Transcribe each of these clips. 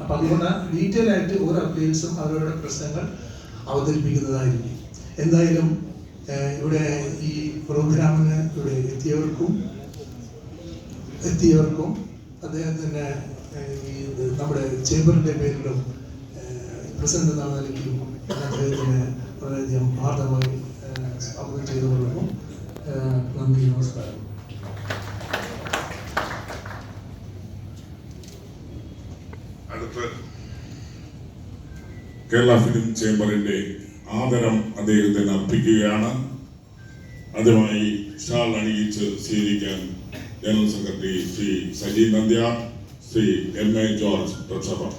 അപ്പം അതുകൊണ്ട് ഡീറ്റെയിൽ ആയിട്ട് ഓരോ അപ്പീൽസും അവരുടെ പ്രശ്നങ്ങൾ അവതരിപ്പിക്കുന്നതായിരിക്കും. എന്തായാലും ഇവിടെ ഈ പ്രോഗ്രാമിന് ഇവിടെ എത്തിയവർക്കും അദ്ദേഹത്തിന് ഈ നമ്മുടെ ചേംബറിൻ്റെ പേരിലും പ്രസിഡന്റ് എന്ന നിലയ്ക്കും അദ്ദേഹത്തിന് വളരെയധികം ആർദ്രമായി സ്വാഗതം ചെയ്തുകൊള്ളുന്നു. നന്ദി, നമസ്കാരം. അടുത്ത് കേരള ഫിലിം ചേംബറിന്റെ ആദരം അദ്ദേഹത്തിന് അർപ്പിക്കുകയാണ്. അതുമായി ഷാൾ അണിയിച്ച് സ്വീകരിക്കാൻ general secretary Shri Saji Nandyar, Shri MA George treasurer.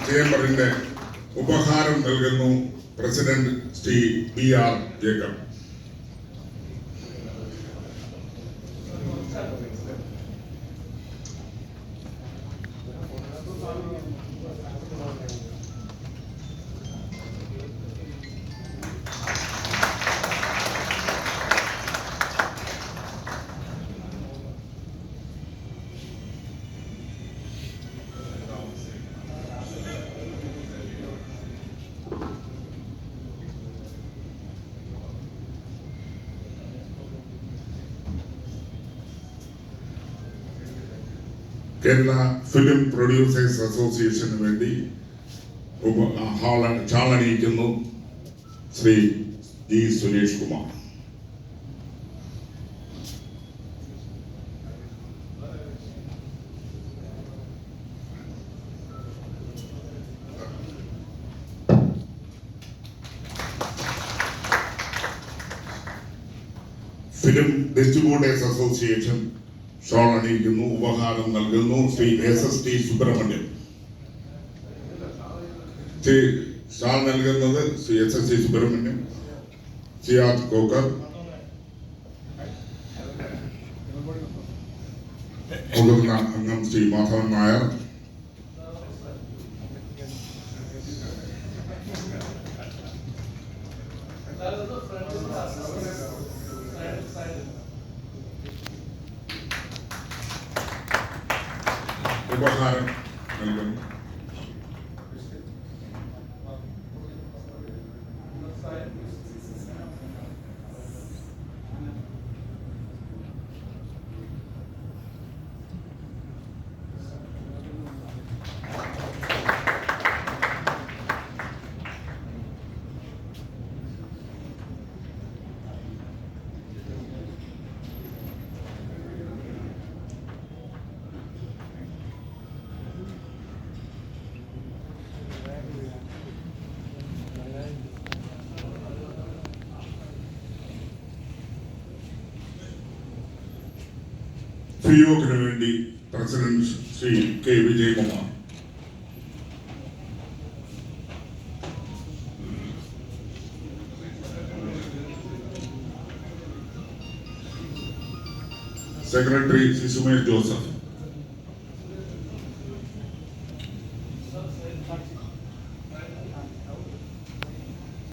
ചേംബറിന്റെ ഉപഹാരം നൽകുന്നു president Shri PR Jacob. Kerala film producers അസോസിയേഷന് വേണ്ടി ഷാളണിയിക്കുന്നു Shri G. Suresh Kumar. Film distributors association shawl അണിയിക്കുന്നു, ഉപഹാരം നൽകുന്നു ശ്രീ SST സുബ്രഹ്മണ്യം. ഷാൾ നൽകുന്നത് ശ്രീ SST സുബ്രഹ്മണ്യം, സിയാദ് കോക്കർ, മുതിർന്ന അംഗം ശ്രീ മാധവൻ നായർ, ഉപഹാരം നൽകുന്നു ഫിയോക്കിന് വേണ്ടി president Shri K. Vijayakumar. Secretary Shri Sumesh Joseph.